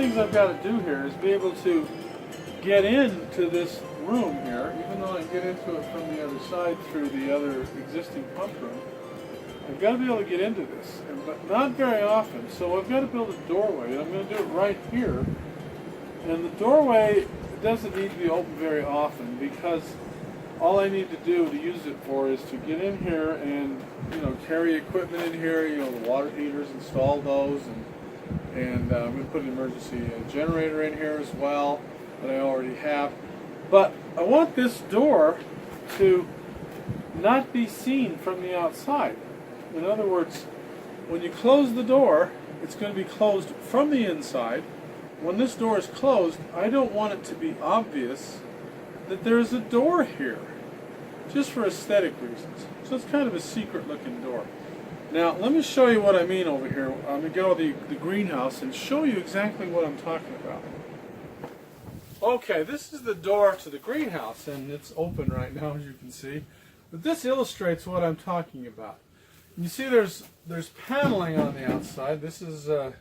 things I've got to do here is be able to get into this room here, even though I can get into it from the other side through the other existing pump room. I've got to be able to get into this, but not very often. So I've got to build a doorway, and I'm going to do it right here. And the doorway doesn't need to be open very often, because all I need to do to use it for is to get in here and, you know, carry equipment in here, you know, the water heaters, install those, and I'm going to put an emergency generator in here as well that I already have. But I want this door to not be seen from the outside. In other words, when you close the door, it's going to be closed from the inside. When this door is closed, I don't want it to be obvious that there's a door here, just for aesthetic reasons. So it's kind of a secret looking door. Now let me show you what I mean over here. I'm going to go to the greenhouse and show you exactly what I'm talking about. Okay, this is the door to the greenhouse, and it's open right now, as you can see. But this illustrates what I'm talking about. You see there's paneling on the outside. This is a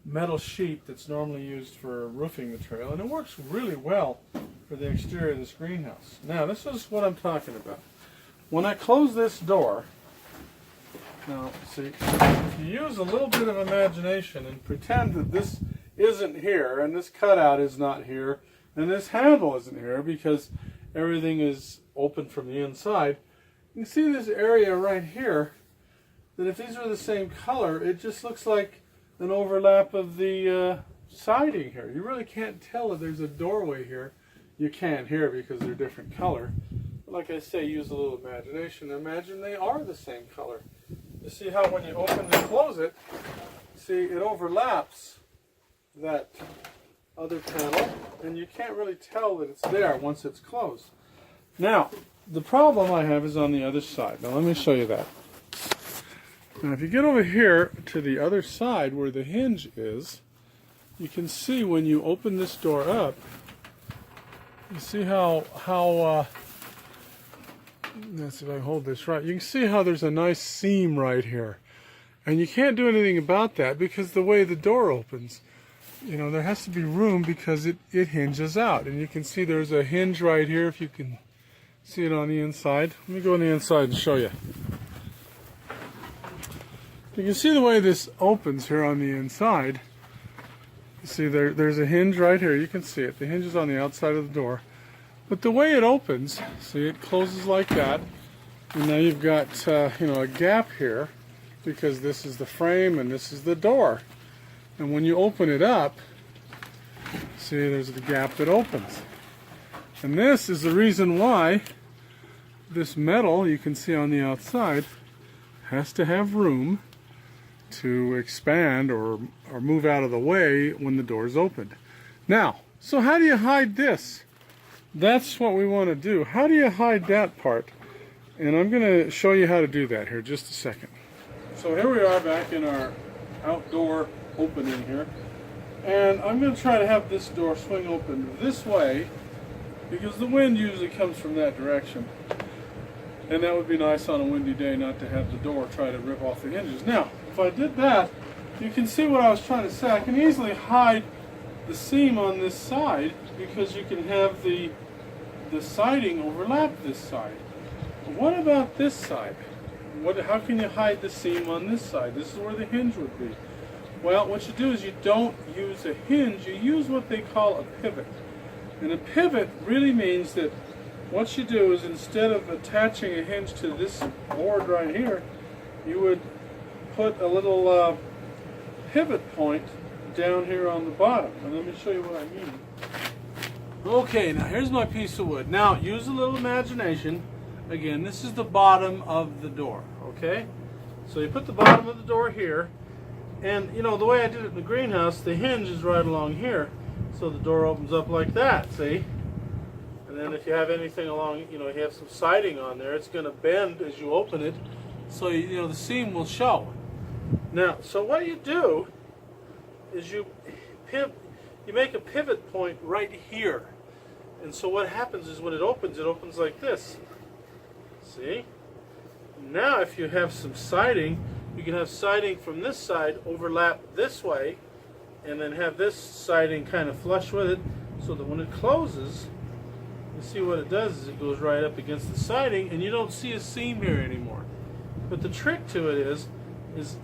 metal sheet that's normally used for roofing material, and it works really well for the exterior of this greenhouse. Now this is what I'm talking about. When I close this door, now see, if you use a little bit of imagination and pretend that this isn't here, and this cutout is not here, and this handle isn't here because everything is open from the inside, you can see this area right here, that if these are the same color, it just looks like an overlap of the siding here. You really can't tell that there's a doorway here. You can here because they're different color. But like I say, use a little imagination. Imagine they are the same color. You see how when you open and close it, see it overlaps that other panel, and you can't really tell that it's there once it's closed. Now, the problem I have is on the other side. Now let me show you that. Now if you get over here to the other side where the hinge is, you can see when you open this door up, you see how let's see if I hold this right, you can see how there's a nice seam right here. And you can't do anything about that because the way the door opens, you know, there has to be room because it hinges out. And you can see there's a hinge right here if you can see it on the inside. Let me go on the inside and show you. You can see the way this opens here on the inside. You see there's a hinge right here. You can see it. The hinge is on the outside of the door. But the way it opens, see, it closes like that. And now you've got you know, a gap here because this is the frame and this is the door. And when you open it up, see, there's the gap that opens. And this is the reason why this metal, you can see on the outside, has to have room to expand or move out of the way when the door is opened. Now, so how do you hide this? That's what we want to do. How do you hide that part? And I'm going to show you how to do that here just a second. So here we are back in our outdoor opening here. And I'm going to try to have this door swing open this way because the wind usually comes from that direction. And that would be nice on a windy day not to have the door try to rip off the hinges. Now, if I did that, you can see what I was trying to say. I can easily hide the seam on this side because you can have the siding overlap this side. But what about this side? How can you hide the seam on this side? This is where the hinge would be. Well, what you do is you don't use a hinge, you use what they call a pivot. And a pivot really means that what you do is instead of attaching a hinge to this board right here, you would put a little pivot point down here on the bottom. And let me show you what I mean. Okay, now here's my piece of wood. Now use a little imagination. Again, this is the bottom of the door, okay? So you put the bottom of the door here, and you know, the way I did it in the greenhouse, the hinge is right along here, so the door opens up like that, see? And then if you have anything along, you know, you have some siding on there, it's going to bend as you open it, so you know, the seam will show. Now, so what you do is you make a pivot point right here. And so what happens is when it opens like this. See? Now if you have some siding, you can have siding from this side overlap this way, and then have this siding kind of flush with it, so that when it closes, you see what it does is it goes right up against the siding, and you don't see a seam here anymore. But the trick to it is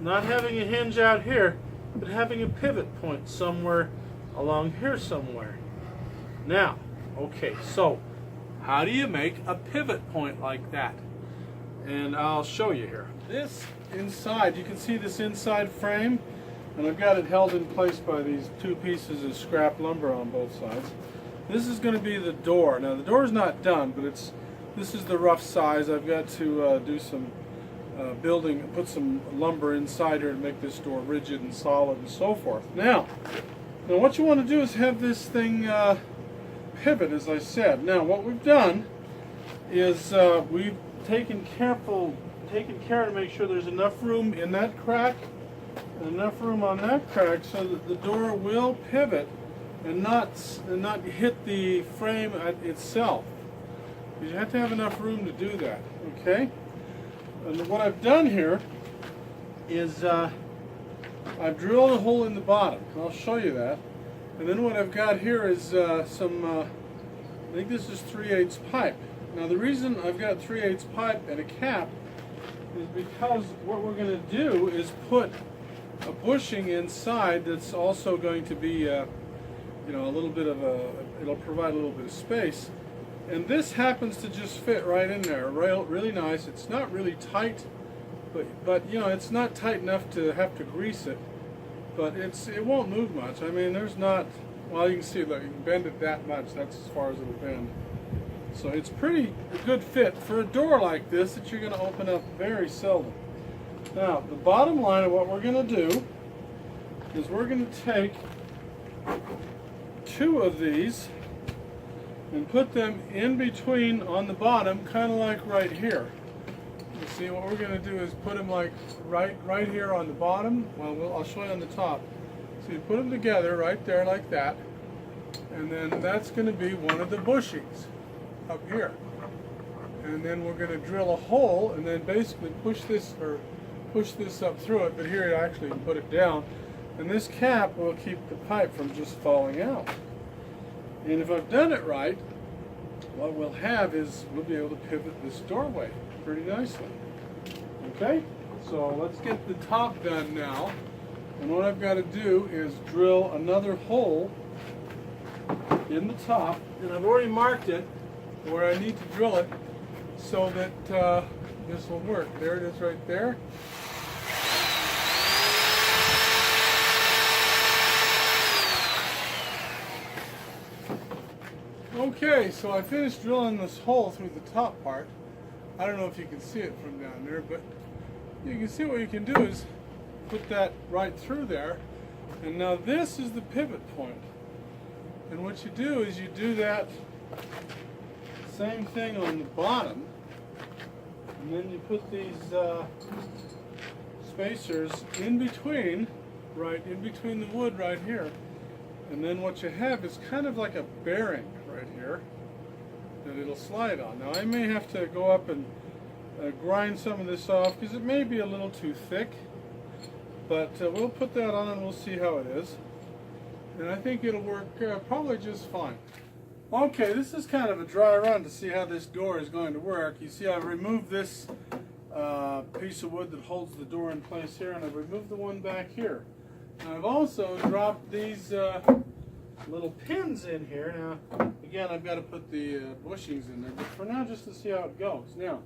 not having a hinge out here, but having a pivot point somewhere along here somewhere. Now, okay, so how do you make a pivot point like that? And I'll show you here. This inside, you can see this inside frame, and I've got it held in place by these two pieces of scrap lumber on both sides. This is going to be the door. Now the door is not done, but this is the rough size. I've got to do some building, put some lumber inside here to make this door rigid and solid and so forth. Now what you want to do is have this thing pivot, as I said. Now what we've done is we've taken care to make sure there's enough room in that crack and enough room on that crack so that the door will pivot and not hit the frame itself. You have to have enough room to do that. Okay. And what I've done here is I've drilled a hole in the bottom. I'll show you that. And then what I've got here is some, I think this is 3/8 pipe. Now the reason I've got 3/8 pipe and a cap is because what we're going to do is put a bushing inside that's also going to be, you know, a little bit of it'll provide a little bit of space. And this happens to just fit right in there, really nice. It's not really tight, but you know, it's not tight enough to have to grease it. But it won't move much. I mean, there's not. Well, you can see, look, you can bend it that much. That's as far as it'll bend. So it's pretty a good fit for a door like this that you're going to open up very seldom. Now, the bottom line of what we're going to do is we're going to take two of these and put them in between on the bottom, kind of like right here. You see, what we're going to do is put them like right here on the bottom. Well, I'll show you on the top. So you put them together right there like that, and then that's going to be one of the bushings up here. And then we're going to drill a hole and then basically push this up through it, but here you actually can put it down. And this cap will keep the pipe from just falling out. And if I've done it right, what we'll have is we'll be able to pivot this doorway pretty nicely. Okay, so let's get the top done now. And what I've got to do is drill another hole in the top, and I've already marked it where I need to drill it so that this will work. There it is right there. Okay, so I finished drilling this hole through the top part. I don't know if you can see it from down there, but you can see what you can do is put that right through there. And now this is the pivot point. And what you do is you do that same thing on the bottom. And then you put these spacers in between, right in between the wood right here. And then what you have is kind of like a bearing right here that it'll slide on. Now I may have to go up and grind some of this off because it may be a little too thick, but we'll put that on and we'll see how it is. And I think it'll work probably just fine. Okay, this is kind of a dry run to see how this door is going to work. You see I've removed this piece of wood that holds the door in place here, and I've removed the one back here. And I've also dropped these little pins in here. Now, again, I've got to put the bushings in there, but for now, just to see how it goes. Now,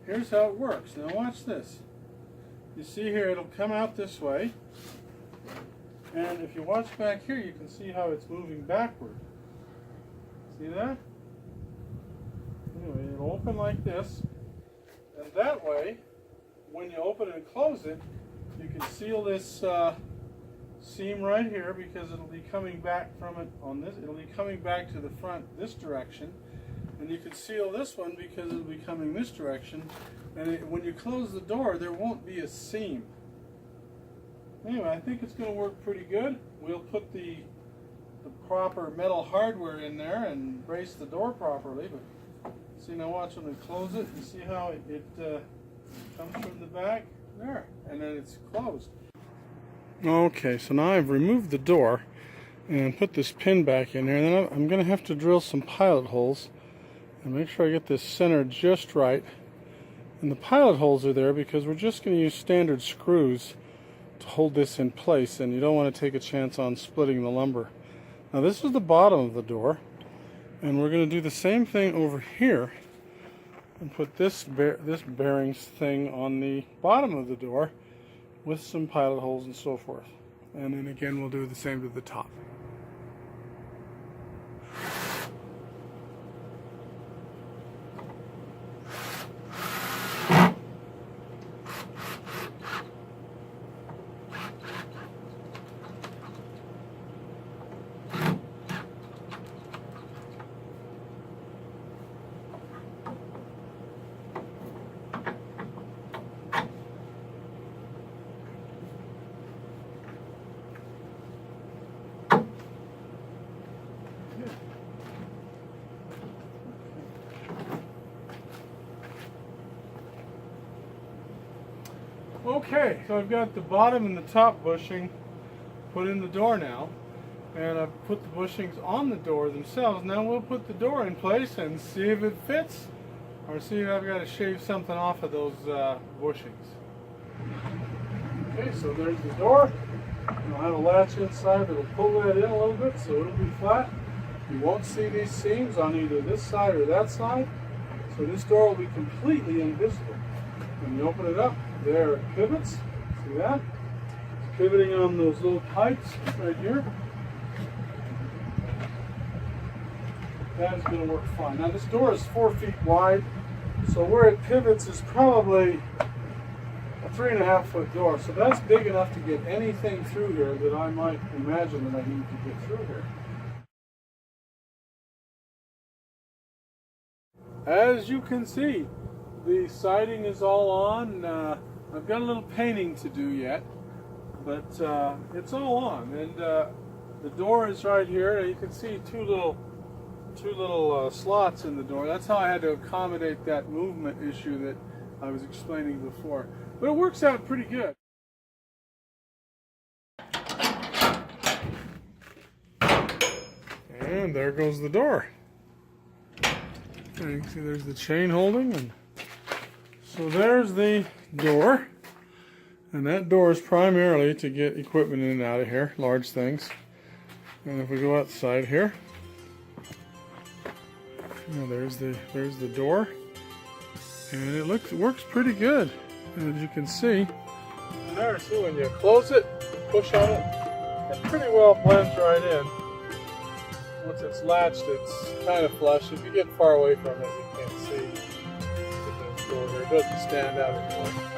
here's how it works. Now, watch this. You see here, it'll come out this way, and if you watch back here, you can see how it's moving backward. See that? Anyway, it'll open like this, and that way, when you open and close it, you can seal this seam right here because it'll be coming back from it on this. It'll be coming back to the front this direction, and you can seal this one because it'll be coming this direction. And when you close the door, there won't be a seam. Anyway, I think it's going to work pretty good. We'll put the proper metal hardware in there and brace the door properly. But see, now watch when we close it. You see how it comes from the back there, and then it's closed. Okay, so now I've removed the door and put this pin back in there, and then I'm going to have to drill some pilot holes and make sure I get this centered just right. And the pilot holes are there because we're just going to use standard screws to hold this in place, and you don't want to take a chance on splitting the lumber. Now this is the bottom of the door, and we're going to do the same thing over here and put this bearings thing on the bottom of the door with some pilot holes and so forth. And then again we'll do the same to the top. Okay, so I've got the bottom and the top bushing put in the door now, and I've put the bushings on the door themselves. Now we'll put the door in place and see if it fits, or see if I've got to shave something off of those bushings. Okay, so there's the door. I'll have a latch inside that'll pull that in a little bit so it'll be flat. You won't see these seams on either this side or that side, so this door will be completely invisible. When you open it up, there it pivots. See that? It's pivoting on those little pipes right here. That is going to work fine. Now this door is 4 feet wide, so where it pivots is probably a 3.5 foot door. So that's big enough to get anything through here that I might imagine that I need to get through here. As you can see, the siding is all on. I've got a little painting to do yet, but it's all on. And the door is right here. You can see two little slots in the door. That's how I had to accommodate that movement issue that I was explaining before. But it works out pretty good. And there goes the door. And you can see there's the chain holding, and so there's the door, and that door is primarily to get equipment in and out of here, large things. And if we go outside here, there's the door, and it works pretty good, as you can see. And there, see, when you close it, push on it, it pretty well blends right in. Once it's latched, it's kind of flush. If you get far away from it, you can't see. It doesn't stand out anymore.